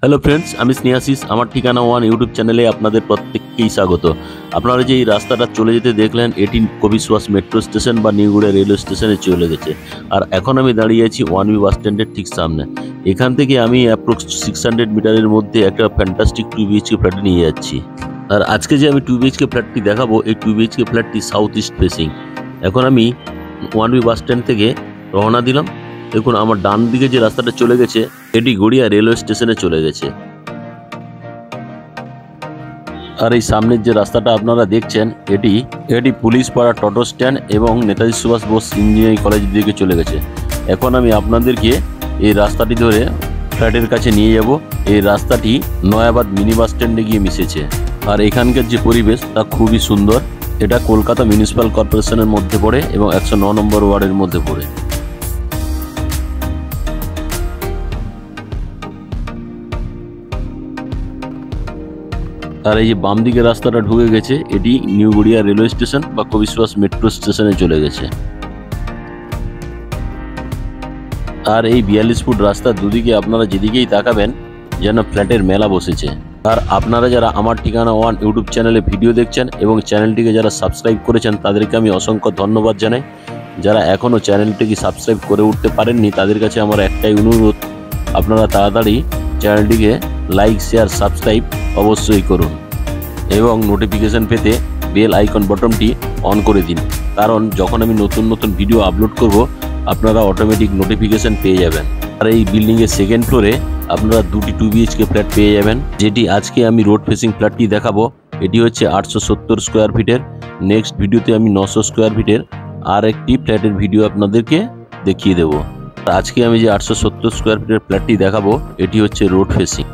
Hello friends, আমি স্নেহাশিস। আমার ঠিকানা ওয়ান ইউটিউব চ্যানেলে আপনাদের প্রত্যেককেই স্বাগত। আপনারা যে এই রাস্তাটা চলে যেতে দেখলেন, এটি কবি সুভাষ মেট্রো স্টেশন বা নিউগুড়িয়া রেলওয়ে স্টেশনে চলে গেছে। আর এখন আমি দাঁড়িয়ে আছি 1B বাস স্ট্যান্ডের ঠিক সামনে। এখান থেকে আমি অ্যাপ্রক্স 600 মিটারের মধ্যে একটা ফ্যান্টাস্টিক 2 বিএইচকে ফ্ল্যাটে নিয়ে যাচ্ছি। আর আজকে যে আমি 2 বিএইচকে ফ্ল্যাটটি দেখাবো, এই 2 বিএইচকে ফ্ল্যাটটি সাউথ ইস্ট ফেসিং। এখন আমি 1B বাস স্ট্যান্ড থেকে রওনা দিলাম। দেখুন, আমার ডান দিকে যে রাস্তাটা চলে গেছে, এটি গড়িয়া রেলওয়ে স্টেশনে চলে গেছে। আর এই সামনের যে রাস্তাটা আপনারা দেখছেন, এটি পুলিশ পাড়া টোটো স্ট্যান্ড এবং নেতাজি সুভাষ বোস ইঞ্জিনিয়ারিং কলেজের দিকে চলে গেছে। এখন আমি আপনাদেরকে এই রাস্তাটি ধরে ফ্ল্যাটের কাছে নিয়ে যাব। এই রাস্তাটি নয়াবাদ মিনি বাস স্ট্যান্ডে গিয়ে মিশেছে। আর এখানকার যে পরিবেশ তা খুবই সুন্দর। এটা কলকাতা মিউনিসিপ্যাল কর্পোরেশনের মধ্যে পড়ে এবং 109 নম্বর ওয়ার্ডের মধ্যে পড়ে। আর এই যে বাম দিকে রাস্তাটা ঢুকে গেছে, এটি নিউ গড়িয়া রেলওয়ে স্টেশন বা কবি সুভাষ মেট্রো স্টেশনে চলে গেছে। আর এই 42 ফুট রাস্তার দুদিকে আপনারা যেদিকেই তাকাবেন যেন ফ্ল্যাটের মেলা বসেছে। আর আপনারা যারা আমার ঠিকানা ওয়ান ইউটিউব চ্যানেলে ভিডিও দেখছেন এবং চ্যানেলটিকে যারা সাবস্ক্রাইব করেছেন, তাদেরকে আমি অসংখ্য ধন্যবাদ জানাই। যারা এখনও চ্যানেলটিকে সাবস্ক্রাইব করে উঠতে পারেননি, তাদের কাছে আমার একটাই অনুরোধ, আপনারা তাড়াতাড়ি চ্যানেলটিকে লাইক, শেয়ার, সাবস্ক্রাইব অবশ্যই করুন এবং নোটিফিকেশন পেতে বেল আইকন বটনটি অন করে দিন। কারণ যখন আমি নতুন নতুন ভিডিও আপলোড করব, আপনারা অটোমেটিক নোটিফিকেশন পেয়ে যাবেন। আর এই বিল্ডিংয়ের সেকেন্ড ফ্লোরে আপনারা দুটি 2 বিএইচকে ফ্ল্যাট পেয়ে যাবেন। যেটি আজকে আমি রোড ফেসিং ফ্ল্যাটটি দেখাবো, এটি হচ্ছে 870 স্কোয়ার ফিটের। নেক্সট ভিডিওতে আমি 900 স্কোয়ার ফিটের আর একটি ফ্ল্যাটের ভিডিও আপনাদেরকে দেখিয়ে দেবো। আজকে আমি যে 870 স্কোয়ার ফিটের ফ্ল্যাটটি দেখাবো, এটি হচ্ছে রোড ফেসিং।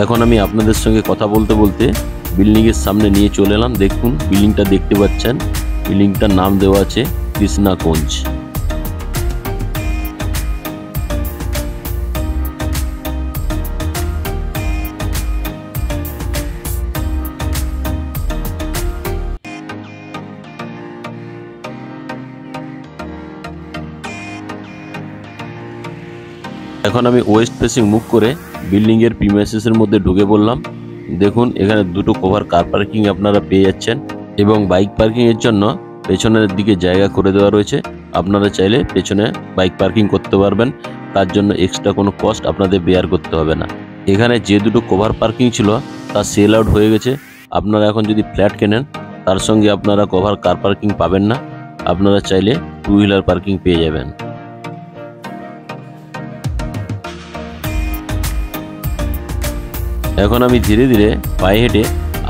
এখন আমি আপনাদের সঙ্গে কথা বলতে বলতে বিল্ডিংয়ের সামনে নিয়ে চলে এলাম। দেখুন, বিল্ডিংটা দেখতে পাচ্ছেন। বিল্ডিংটার নাম দেওয়া আছে কৃষ্ণাকুঞ্জ। এখন আমি ওয়েস্ট ফেসিং মুভ করে বিল্ডিংয়ের প্রিমাইসেসের মধ্যে ঢুকে পড়লাম। দেখুন, এখানে দুটো কভার কার পার্কিং আপনারা পেয়ে যাচ্ছেন এবং বাইক পার্কিংয়ের জন্য পেছনের দিকে জায়গা করে দেওয়া রয়েছে। আপনারা চাইলে পেছনে বাইক পার্কিং করতে পারবেন। তার জন্য এক্সট্রা কোনো কস্ট আপনাদের বেয়ার করতে হবে না। এখানে যে দুটো কভার পার্কিং ছিল তা সেল আউট হয়ে গেছে। আপনারা এখন যদি ফ্ল্যাট কেনেন, তার সঙ্গে আপনারা কভার কার পার্কিং পাবেন না। আপনারা চাইলে 2 হুইলার পার্কিং পেয়ে যাবেন। এখন আমি ধীরে ধীরে পায়ে হেঁটে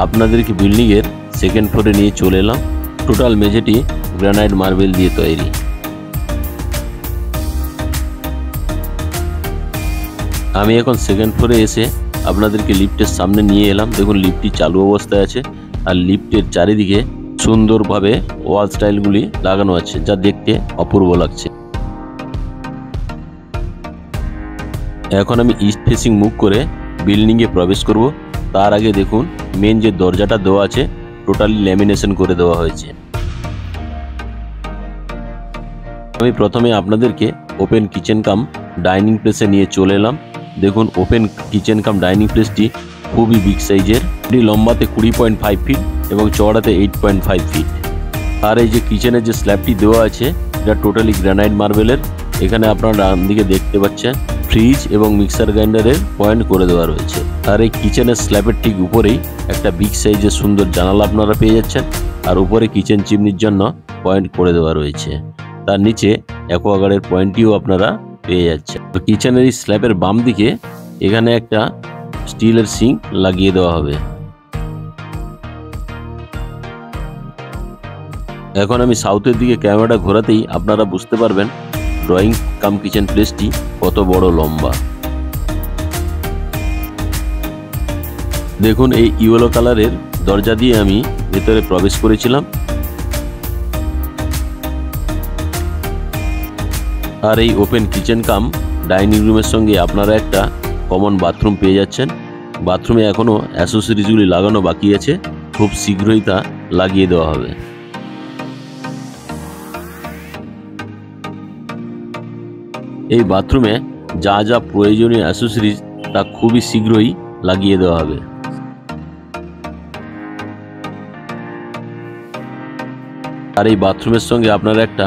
আপনাদেরকে বিল্ডিংয়ের সেকেন্ড ফ্লোরে নিয়ে চলে এলাম। টোটাল মেঝেটি গ্রানাইট মার্বেল দিয়ে তৈরি। আমি এখন সেকেন্ড ফ্লোরে এসে আপনাদেরকে লিফটের সামনে নিয়ে এলাম। দেখুন, লিফটটি চালু অবস্থায় আছে আর লিফটের চারিদিকে সুন্দরভাবে ওয়াল স্টাইলগুলি লাগানো আছে, যা দেখতে অপূর্ব লাগছে। এখন আমি ইস্ট ফেসিং মুভ করে বিল্ডিংয়ে প্রবেশ করব। তার আগে দেখুন, মেন যে দরজাটা দেওয়া আছে টোটালি ল্যামিনেশন করে দেওয়া হয়েছে। আমি প্রথমে আপনাদেরকে ওপেন কিচেন কাম ডাইনিং প্লেসে নিয়ে চলে এলাম। দেখুন, ওপেন কিচেন কাম ডাইনিং প্লেসটি খুবই বিগ সাইজের। এটি লম্বাতে 20.5 ফিট এবং চওড়াতে 8.5 ফিট। আর এই যে কিচেনের যে স্ল্যাবটি দেওয়া আছে, এটা টোটালি গ্রানাইট মার্বেলের। এখানে আপনারা ডান দিকে দেখতে পাচ্ছেন ফ্রিজ এবং মিক্সার গ্রাইন্ডারের পয়েন্ট করে দেওয়া রয়েছে। আর এই কিচেনের স্ল্যাবের ঠিক উপরেই একটা বিগ সাইজের সুন্দর জানালা আপনারা পেয়ে যাচ্ছেন। আর উপরে কিচেন চিমনির জন্য পয়েন্ট করে দেওয়া রয়েছে। তার নিচে অ্যাকোয়াগার্ডের পয়েন্টটিও আপনারা পেয়ে যাচ্ছেন। তো কিচেনের এই স্ল্যাবের বাম দিকে এখানে একটা স্টিলের সিঙ্ক লাগিয়ে দেওয়া হবে। এখন আমি সাউথের দিকে ক্যামেরাটা ঘোরাতেই আপনারা বুঝতে পারবেন ড্রয়িং কাম কিচেন প্লেসটি কত বড় লম্বা। দেখুন, এই ইয়েলো কালারের দরজা দিয়ে আমি ভেতরে প্রবেশ করেছিলাম। আর এই ওপেন কিচেন কাম ডাইনিং রুমের সঙ্গে আপনারা একটা কমন বাথরুম পেয়ে যাচ্ছেন। বাথরুমে এখনও অ্যাসেসরিজগুলি লাগানো বাকি আছে, খুব শীঘ্রই তা লাগিয়ে দেওয়া হবে। এই বাথরুমে যা যা প্রয়োজনীয় অ্যাসেসরিজ তা খুবই শীঘ্রই লাগিয়ে দেওয়া হবে। আর এই বাথরুমের সঙ্গে আপনারা একটা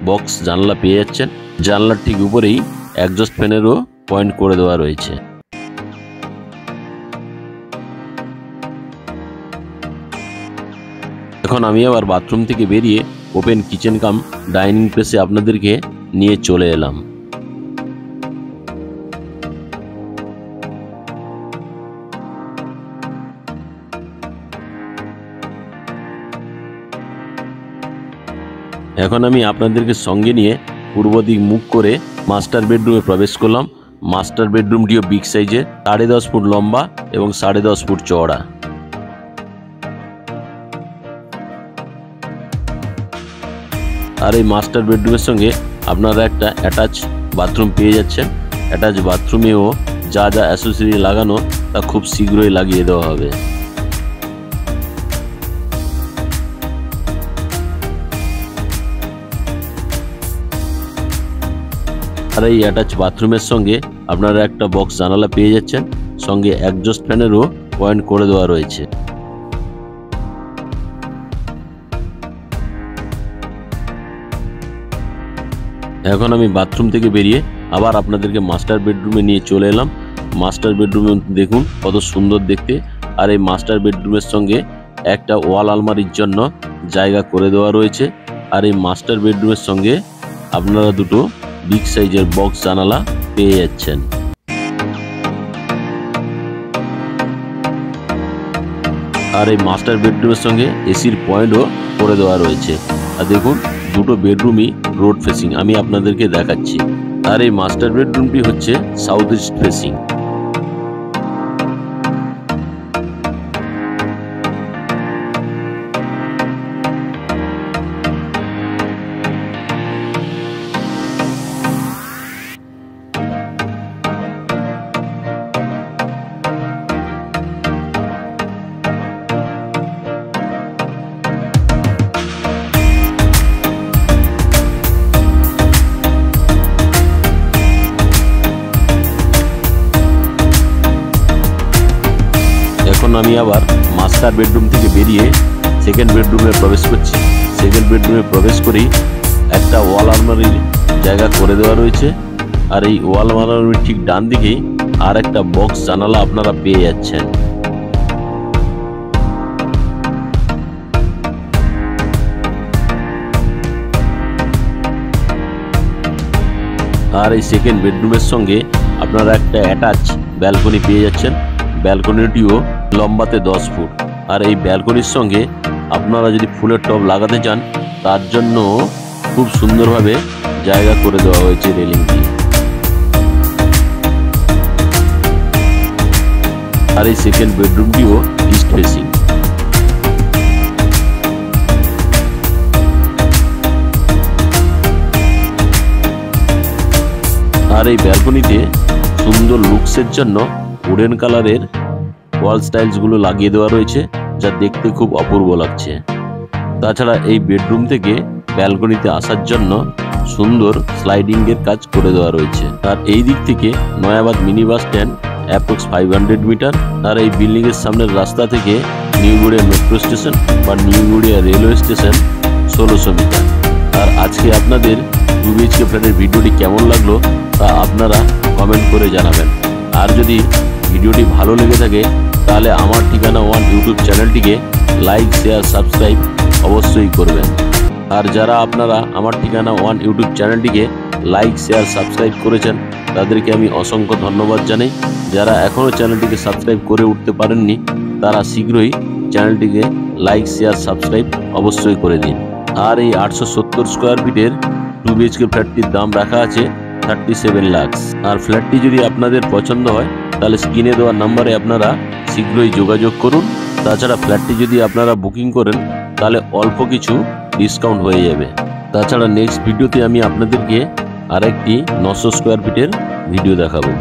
বক্স জানলা পেয়ে যাচ্ছেন। জানলার ঠিক উপরেই এক্সস্ট ফ্যানেরও পয়েন্ট করে দেওয়া রয়েছে। এখন আমি আবার বাথরুম থেকে বেরিয়ে ওপেন কিচেন কাম ডাইনিং প্লেসে আপনাদেরকে নিয়ে চলে এলাম। এখন আমি আপনাদেরকে সঙ্গে নিয়ে পূর্ব দিক মুখ করে মাস্টার বেডরুমে প্রবেশ করলাম। মাস্টার বেডরুমটিও বিগ সাইজের, 10.5 ফুট লম্বা এবং 10.5 ফুট চওড়া। আর এই মাস্টার বেডরুমের সঙ্গে আপনারা একটা অ্যাটাচ বাথরুম পেয়ে যাচ্ছেন। অ্যাটাচ বাথরুমেও যা যা অ্যাসেসরি লাগানো তা খুব শীঘ্রই লাগিয়ে দেওয়া হবে। আর এই অ্যাটাচ বাথরুমের সঙ্গে আপনারা একটা বক্স জানালা পেয়ে যাচ্ছেন, সঙ্গে এক্সস্ট ফ্যানেরও পয়েন্ট করে দেওয়া রয়েছে। এখন আমি বাথরুম থেকে বেরিয়ে আবার আপনাদেরকে মাস্টার বেডরুমে নিয়ে চলে এলাম। মাস্টার বেডরুমে দেখুন কত সুন্দর দেখতে। আর এই মাস্টার বেডরুমের সঙ্গে একটা ওয়াল আলমারির জন্য জায়গা করে দেওয়া রয়েছে। আর এই মাস্টার বেডরুমের সঙ্গে আপনারা দুটো বিগ সাইজের বক্স জানালা পেয়ে যাচ্ছেন। আর এই মাস্টার বেডরুমের সঙ্গে এসির পয়েন্টও করে দেওয়া রয়েছে। আর দেখুন দুটো বেডরুমই রোড ফেসিং, আমি আপনাদেরকে দেখাচ্ছি। আর এই মাস্টার বেডরুমটি হচ্ছে সাউথ ইস্ট ফেসিং। এখন আমি আবার মাস্টার বেডরুম থেকে বেরিয়ে সেকেন্ড বেডরুমে প্রবেশ করছি। সেকেন্ড বেডরুমে প্রবেশ করেই একটা ওয়াল আলমারির জায়গা করে দেওয়া রয়েছে। আর এই ওয়াল আলমারির ঠিক ডান দিকেই আর একটা বক্স জানালা আপনারা পেয়ে যাচ্ছেন। আর এই সেকেন্ড বেডরুমের সঙ্গে আপনারা একটা অ্যাটাচ ব্যালকনি পেয়ে যাচ্ছেন। ব্যালকনিটিও লম্বাতে 10 ফুট। আর এই ব্যালকনির সঙ্গে আপনারা যদি ফুলের টব লাগাতে চান তার জন্য খুব সুন্দরভাবে জায়গা করে দেওয়া হয়েছে রেলিং দিয়ে। আর এই সেকেন্ড বেডরুমটিও ইস্ট ফেসিং। আর এই ব্যালকনিতে সুন্দর লুকসের জন্য উডেন কালারের ওয়াল স্টাইলস গুলো লাগিয়ে দেওয়া রয়েছে, যা দেখতে খুব অপূর্ব লাগছে। তাছাড়া এই বেডরুম থেকে ব্যালকনিতে আসার জন্য সুন্দর স্লাইডিং এর কাজ করে দেওয়া রয়েছে। আর এই দিক থেকে Nayabad mini bus stand approx 500 metre. আর এই বিল্ডিং এর সামনের রাস্তা থেকে নিউ গড়িয়া মেট্রো স্টেশন বা new Garia railway station 1600 metre. আর আজকে আপনাদের 2 BHK ফ্ল্যাটের ভিডিওটি কেমন লাগলো তা আপনারা কমেন্ট করে জানাবেন। আর যদি ভিডিওটি ভালো লেগে থাকে তাহলে আমার ঠিকানা ওয়ান ইউটিউব চ্যানেলটিকে লাইক, শেয়ার, সাবস্ক্রাইব অবশ্যই করবেন। আর যারা আপনারা আমার ঠিকানা ওয়ান ইউটিউব চ্যানেলটিকে লাইক, শেয়ার, সাবস্ক্রাইব করেছেন তাদেরকে আমি অসংখ্য ধন্যবাদ জানাই। যারা এখনও চ্যানেলটিকে সাবস্ক্রাইব করে উঠতে পারেননি তারা শীঘ্রই চ্যানেলটিকে লাইক, শেয়ার, সাবস্ক্রাইব অবশ্যই করে দিন। আর এই 870 স্কোয়ার ফিটের 2 BHK ফ্ল্যাটটির দাম রাখা আছে 37 লাখ। আর ফ্ল্যাটটি যদি আপনাদের পছন্দ হয় তাহলে স্ক্রিনে দেওয়া নাম্বারে আপনারা শীঘ্রই যোগাযোগ করুন। তাছাড়া ফ্ল্যাটটি যদি আপনারা বুকিং করেন তাহলে অল্প কিছু ডিসকাউন্ট হয়ে যাবে। তাছাড়া নেক্সট ভিডিওতে আমি আপনাদেরকে আরেকটি 900 স্কোয়ার ফিটের ভিডিও দেখাবো।